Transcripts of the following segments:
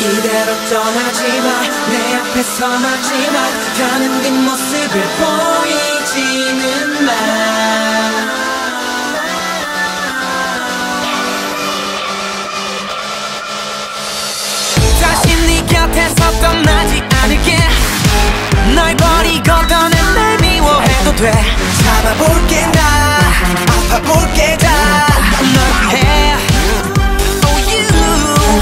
이대로 떠나지마 내 앞에 서마지마 가는 뒷모습을 보이지는 마 다시 네 곁에서 떠나지 않을게 널 버리고 떠난 날 미워해도 돼 참아볼게 나 아파볼게 다 널 위해 Oh you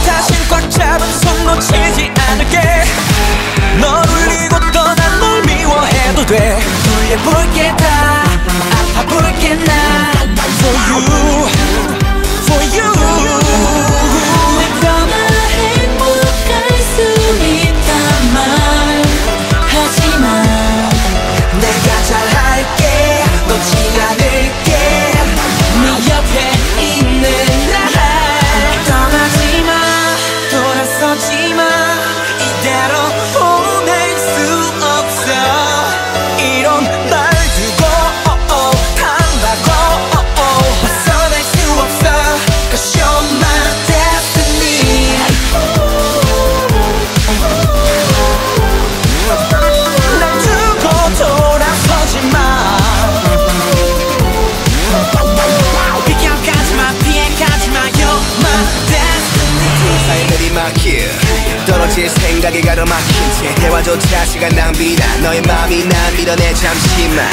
다신 꽉 잡은 손 놓치지 않을게 널 울리고 떠난 널 미워해도 돼 돌려볼게 다 아파볼게 나 For you For you 떨어질 생각에 가로막힌 채 대화조차 시간 낭비다 너의 맘이 난 밀어내 잠시만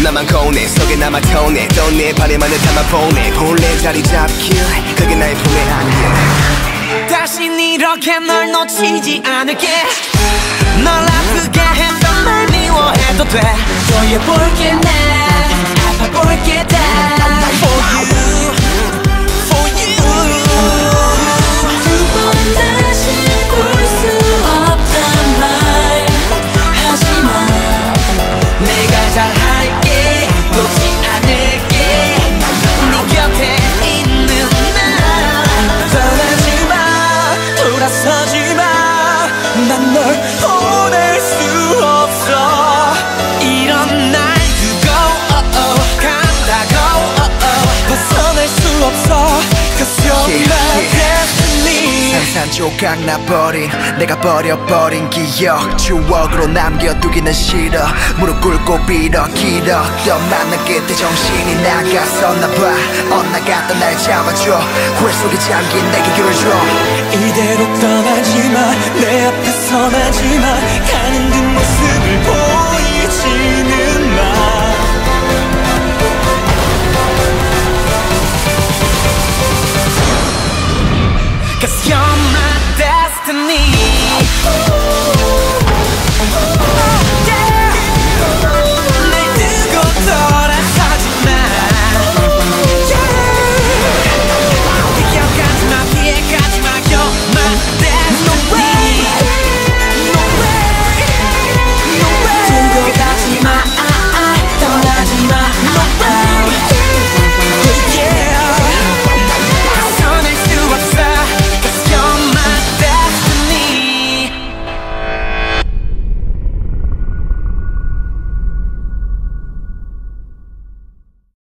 나만 거운해 속에 남아 터네 또 내 바래만을 담아보내 본래 자리 잡길 그게 나의 품에 안겨 다신 이렇게 널 놓치지 않을게 널 아프게 했던 날 미워해도 돼 보여볼게 나 아파볼게 다 For you For you 잘할게 놓지 않을게 네 곁에 있는 나 떠나지마 돌아서지마 난 널 보낼 수 없어 이런 날 두고 간다고 벗어날 수 없어 Cause you're my destiny 산산 조각 나버린 내가 버려버린 기억 추억으로 남겨두기는 싫어 무릎 꿇고 빌어 길었던 만난 끝에 정신이 나갔었나봐 엇나갔던 날 잡아줘 후회 속에 잠긴 내게 길을 줘 이대로 떠나지마 내 앞에 서나지마 가는 뒷모습을